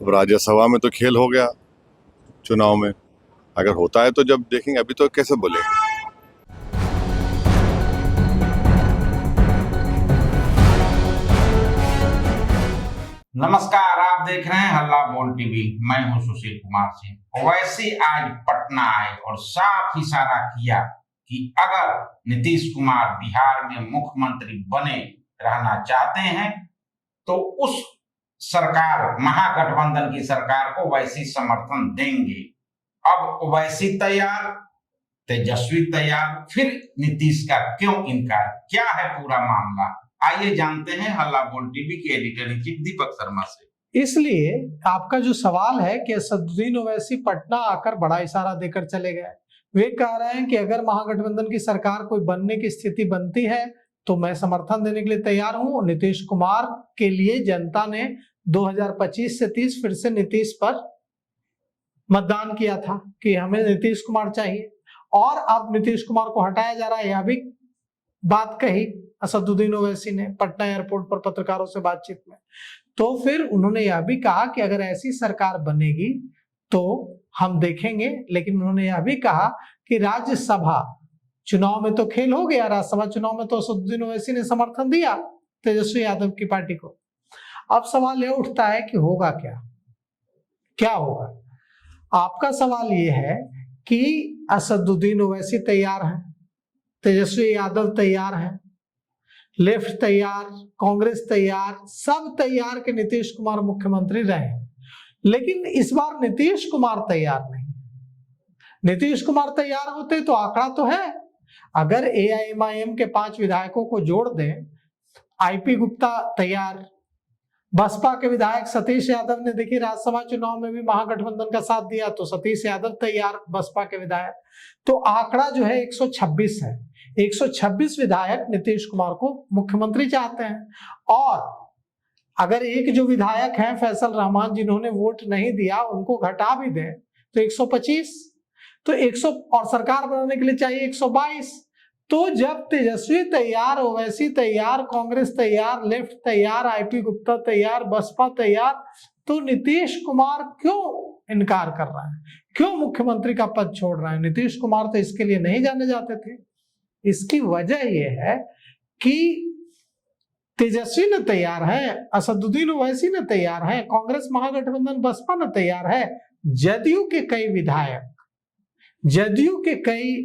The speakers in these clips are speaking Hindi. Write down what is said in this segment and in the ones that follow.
अब राज्यसभा में तो खेल हो गया चुनाव में, अगर होता है तो जब देखेंगे, अभी तो कैसे बोले। नमस्कार, आप देख रहे हैं हल्ला बोल टीवी। मैं हूं सुशील कुमार सिंह। ओवैसी आज पटना आए और साफ इशारा किया कि अगर नीतीश कुमार बिहार में मुख्यमंत्री बने रहना चाहते हैं तो उस सरकार, महागठबंधन की सरकार को ओवैसी समर्थन देंगे। अब ओवैसी तैयार, तेजस्वी तैयार, फिर नीतीश का क्यों इनकार, क्या है पूरा मामला, आइए जानते हैं हल्ला बोल टीवी के editor in chief Deepak Sharma से। इसलिए आपका जो सवाल है कि असदुद्दीन ओवैसी पटना आकर बड़ा इशारा देकर चले गए। वे कह रहे हैं कि अगर महागठबंधन की सरकार कोई बनने की स्थिति बनती है तो मैं समर्थन देने के लिए तैयार हूं। नीतीश कुमार के लिए जनता ने 2025 से 30 फिर से नीतीश पर मतदान किया था कि हमें नीतीश कुमार चाहिए, और अब नीतीश कुमार को हटाया जा रहा है। यह भी बात कही असदुद्दीन ओवैसी ने पटना एयरपोर्ट पर पत्रकारों से बातचीत में। तो फिर उन्होंने यह भी कहा कि अगर ऐसी सरकार बनेगी तो हम देखेंगे, लेकिन उन्होंने यह भी कहा कि राज्यसभा चुनाव में तो खेल हो गया, राज्यसभा चुनाव में तो असदुद्दीन ओवैसी ने समर्थन दिया तेजस्वी यादव की पार्टी को। अब सवाल यह उठता है कि होगा क्या होगा। आपका सवाल यह है कि असदुद्दीन ओवैसी तैयार है, तेजस्वी यादव तैयार है, लेफ्ट तैयार, कांग्रेस तैयार, सब तैयार कि नीतीश कुमार मुख्यमंत्री रहे, लेकिन इस बार नीतीश कुमार तैयार नहीं। नीतीश कुमार तैयार होते तो आंकड़ा तो है, अगर एआईएमआईएम के 5 विधायकों को जोड़ दें, आईपी गुप्ता तैयार, बसपा के विधायक सतीश यादव ने देखिए राज्यसभा चुनाव में भी महागठबंधन का साथ दिया तो सतीश यादव तैयार, बसपा के विधायक, तो आंकड़ा जो है 126 है। 126 विधायक नीतीश कुमार को मुख्यमंत्री चाहते हैं, और अगर एक जो विधायक हैं फैसल रहमान, जिन्होंने वोट नहीं दिया, उनको घटा भी दें तो 125, तो 100, और सरकार बनाने के लिए चाहिए 122। तो जब तेजस्वी तैयार, ओवैसी तैयार, कांग्रेस तैयार, लेफ्ट तैयार, आईपी गुप्ता तैयार, बसपा तैयार, तो नीतीश कुमार क्यों इनकार कर रहा है, क्यों मुख्यमंत्री का पद छोड़ रहा है? नीतीश कुमार तो इसके लिए नहीं जाने जाते थे। इसकी वजह यह है कि तेजस्वी ने तैयार है, असदुद्दीन ओवैसी ने तैयार है, कांग्रेस महागठबंधन बसपा ने तैयार है, जदयू के कई विधायक, जदयू के कई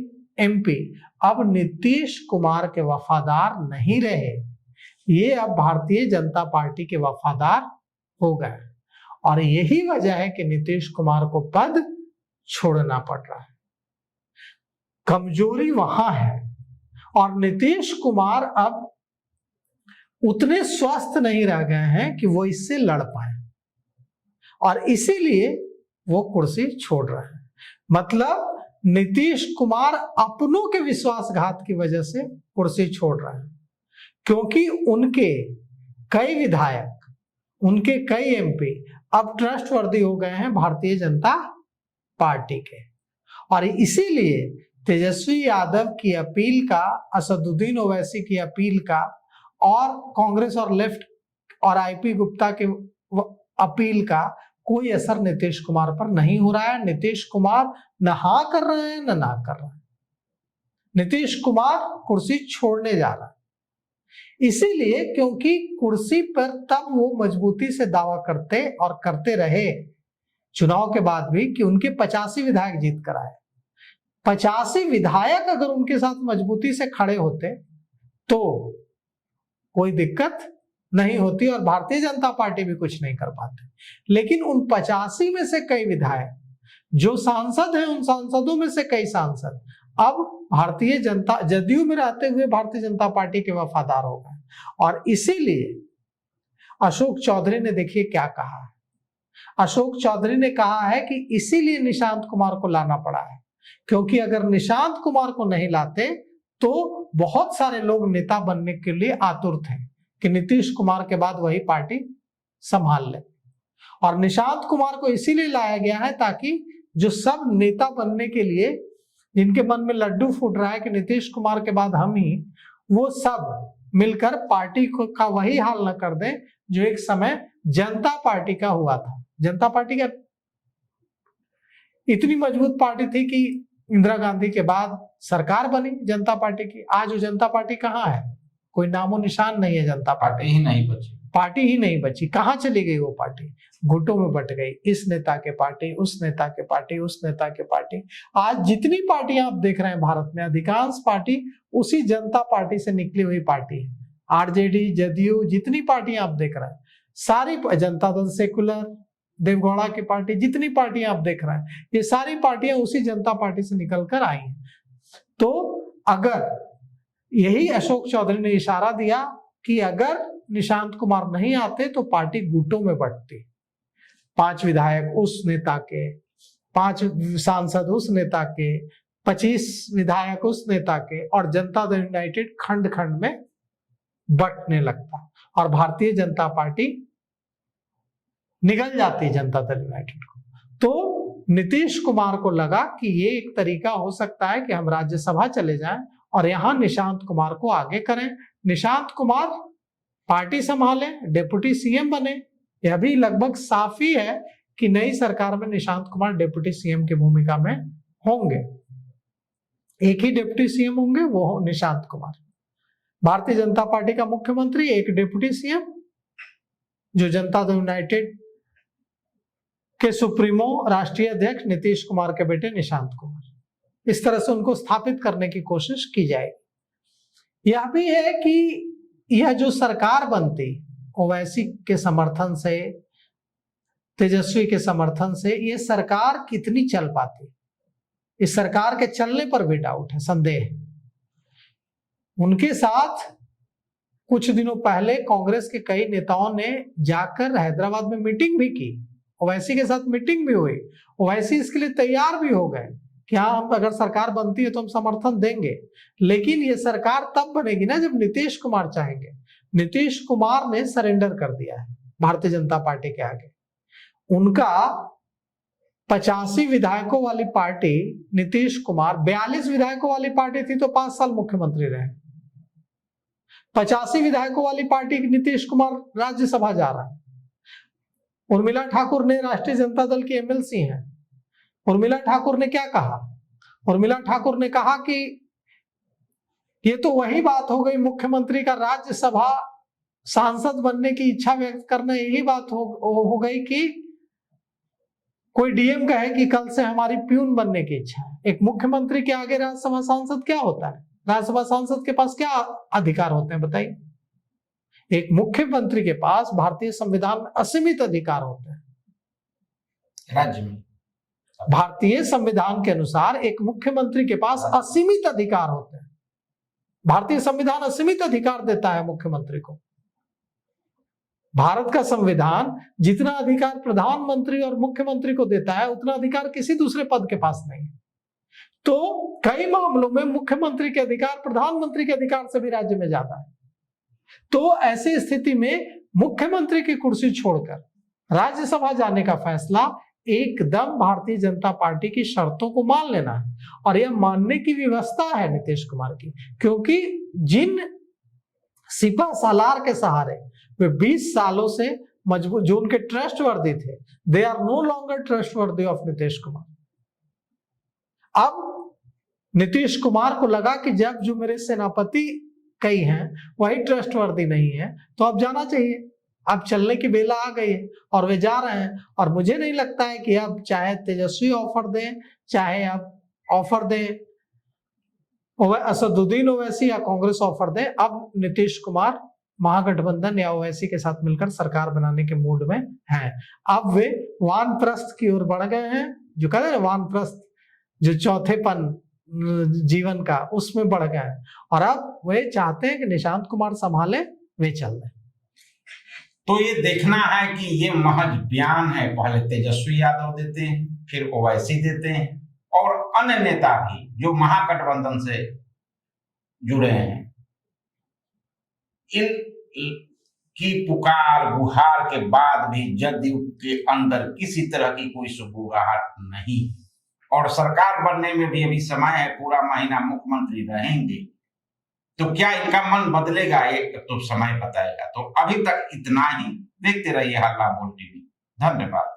एमपी अब नीतीश कुमार के वफादार नहीं रहे, ये अब भारतीय जनता पार्टी के वफादार हो गए, और यही वजह है कि नीतीश कुमार को पद छोड़ना पड़ रहा है। कमजोरी वहां है, और नीतीश कुमार अब उतने स्वस्थ नहीं रह गए हैं कि वो इससे लड़ पाए, और इसीलिए वो कुर्सी छोड़ रहे हैं। मतलब नीतीश कुमार अपनों के विश्वासघात की वजह से कुर्सी छोड़ रहे हैं, क्योंकि उनके कई विधायक, उनके कई एमपी अब ट्रस्टवर्दी हो गए हैं भारतीय जनता पार्टी के, और इसीलिए तेजस्वी यादव की अपील का, असदुद्दीन ओवैसी की अपील का, और कांग्रेस और लेफ्ट और आईपी गुप्ता के अपील का कोई असर नीतीश कुमार पर नहीं हो रहा है। नीतीश कुमार न हाँ कर रहे हैं न ना कर रहे हैं। नीतीश कुमार कुर्सी छोड़ने जा रहा है, इसीलिए क्योंकि कुर्सी पर तब वो मजबूती से दावा करते और करते रहे चुनाव के बाद भी कि उनके 85 विधायक जीत कर आए। 85 विधायक अगर उनके साथ मजबूती से खड़े होते तो कोई दिक्कत नहीं होती और भारतीय जनता पार्टी भी कुछ नहीं कर पाते। लेकिन उन 85 में से कई विधायक जो सांसद हैं, उन सांसदों में से कई सांसद अब भारतीय जनता, जदयू में रहते हुए भारतीय जनता पार्टी के वफादार हो गए, और इसीलिए अशोक चौधरी ने देखिए क्या कहा है। अशोक चौधरी ने कहा है कि इसीलिए निशांत कुमार को लाना पड़ा है, क्योंकि अगर निशांत कुमार को नहीं लाते तो बहुत सारे लोग नेता बनने के लिए आतुर थे कि नीतीश कुमार के बाद वही पार्टी संभाल ले, और निशांत कुमार को इसीलिए लाया गया है ताकि जो सब नेता बनने के लिए, जिनके मन में लड्डू फूट रहा है कि नीतीश कुमार के बाद हम ही, वो सब मिलकर पार्टी का वही हाल न कर दें जो एक समय जनता पार्टी का हुआ था। जनता पार्टी का इतनी मजबूत पार्टी थी कि इंदिरा गांधी के बाद सरकार बनी जनता पार्टी की। आज वो जनता पार्टी कहाँ है? कोई नामो निशान नहीं है जनता पार्टी। पार्टी ही नहीं बची। कहाँ चली गई वो पार्टी? गुटों में बट गई। इस नेता के पार्टी, उस नेता के पार्टी, उस नेता के पार्टी। आज जितनी पार्टियां आप देख रहे हैं भारत में, अधिकांश पार्टी उसी जनता पार्टी से निकली हुई पार्टी है। आरजेडी, जदयू, जितनी पार्टियां आप देख रहे हैं सारी, जनता दल, सेकुलर, देवगौड़ा की पार्टी, जितनी पार्टियां आप देख रहे हैं ये सारी पार्टियां उसी जनता पार्टी से निकलकर आई हैं। तो अगर यही अशोक चौधरी ने इशारा दिया कि अगर निशांत कुमार नहीं आते तो पार्टी गुटों में बंटती। 5 विधायक उस नेता के, 5 सांसद उस नेता के, 25 विधायक उस नेता के, और जनता दल यूनाइटेड खंड खंड में बंटने लगता और भारतीय जनता पार्टी निगल जाती जनता दल यूनाइटेड को। तो नीतीश कुमार को लगा कि ये एक तरीका हो सकता है कि हम राज्यसभा चले जाएं और यहां निशांत कुमार को आगे करें। निशांत कुमार पार्टी संभाले, डिप्टी सीएम बने। यह भी लगभग साफ ही है कि नई सरकार में निशांत कुमार डिप्टी सीएम की भूमिका में होंगे। एक ही डिप्टी सीएम होंगे, वो निशांत कुमार। भारतीय जनता पार्टी का मुख्यमंत्री, एक डिप्टी सीएम, जो जनता दल यूनाइटेड के सुप्रीमो राष्ट्रीय अध्यक्ष नीतीश कुमार के बेटे निशांत कुमार। इस तरह से उनको स्थापित करने की कोशिश की जाएगी। यह भी है कि यह जो सरकार बनती ओवैसी के समर्थन से, तेजस्वी के समर्थन से, ये सरकार कितनी चल पाती, इस सरकार के चलने पर भी डाउट है, संदेह है। उनके साथ कुछ दिनों पहले कांग्रेस के कई नेताओं ने जाकर हैदराबाद में मीटिंग भी की, ओवैसी के साथ मीटिंग भी हुई। ओवैसी इसके लिए तैयार भी हो गए कि हाँ, हम अगर सरकार बनती है तो हम समर्थन देंगे। लेकिन ये सरकार तब बनेगी ना जब नीतीश कुमार चाहेंगे। नीतीश कुमार ने सरेंडर कर दिया है भारतीय जनता पार्टी के आगे। उनका 85 विधायकों वाली पार्टी नीतीश कुमार, 42 विधायकों वाली पार्टी थी तो 5 साल मुख्यमंत्री रहे। 85 विधायकों वाली पार्टी नीतीश कुमार राज्यसभा जा रहा है। उर्मिला ठाकुर ने राष्ट्रीय जनता दल की एमएलसी हैं। उर्मिला ठाकुर ने क्या कहा? उर्मिला ठाकुर ने कहा कि ये तो वही बात हो गई, मुख्यमंत्री का राज्यसभा सांसद बनने की इच्छा व्यक्त करना यही बात हो गई कि कोई डीएम कहे कि कल से हमारी प्यून बनने की इच्छा है। एक मुख्यमंत्री के आगे राज्यसभा सांसद क्या होता है? राज्यसभा सांसद के पास क्या अधिकार होते हैं बताइए? एक मुख्यमंत्री के पास भारतीय संविधान में असीमित अधिकार होते हैं। राज्य में भारतीय संविधान के अनुसार एक मुख्यमंत्री के पास असीमित अधिकार होते हैं। भारतीय संविधान असीमित अधिकार देता है मुख्यमंत्री को। भारत का संविधान जितना अधिकार प्रधानमंत्री और मुख्यमंत्री को देता है उतना अधिकार किसी दूसरे पद के पास नहीं है। तो कई मामलों में मुख्यमंत्री के अधिकार प्रधानमंत्री के अधिकार से भी राज्य में ज्यादा है। तो ऐसी स्थिति में मुख्यमंत्री की कुर्सी छोड़कर राज्यसभा जाने का फैसला एकदम भारतीय जनता पार्टी की शर्तों को मान लेना है। और यह मानने की व्यवस्था है नीतीश कुमार की, क्योंकि जिन सिपा सालार के सहारे वे 20 सालों से मजबूत, जो उनके ट्रस्टवर्दी थे, they are no longer trustworthy of Nitish Kumar. अब नीतीश कुमार को लगा कि जब जो मेरे सेनापति कई हैं वही ट्रस्टवर्दी नहीं है तो अब जाना चाहिए। अब चलने की बेला आ गई है और वे जा रहे हैं। और मुझे नहीं लगता है कि अब चाहे तेजस्वी ऑफर दे, चाहे अब ऑफर दे असदुद्दीन ओवैसी या कांग्रेस ऑफर दे, अब नीतीश कुमार महागठबंधन या ओवैसी के साथ मिलकर सरकार बनाने के मूड में हैं। अब वे वानप्रस्थ की ओर बढ़ गए हैं, जो कहते हैं वानप्रस्थ, जो चौथेपन जीवन का, उसमें बढ़ गए हैं। और अब वे चाहते हैं कि निशांत कुमार संभाले, वे चल रहे। तो ये देखना है कि ये महज बयान है। पहले तेजस्वी यादव देते हैं, फिर ओवैसी देते हैं, और अन्य नेता भी जो महागठबंधन से जुड़े हैं, इन की पुकार गुहार के बाद भी जदयू के अंदर किसी तरह की कोई सुगबुगाहट नहीं। और सरकार बनने में भी अभी समय है, पूरा महीना मुख्यमंत्री रहेंगे, तो क्या इनका मन बदलेगा ये तो समय बताएगा। तो अभी तक इतना ही। देखते रहिए हल्ला बोल टीवी। धन्यवाद।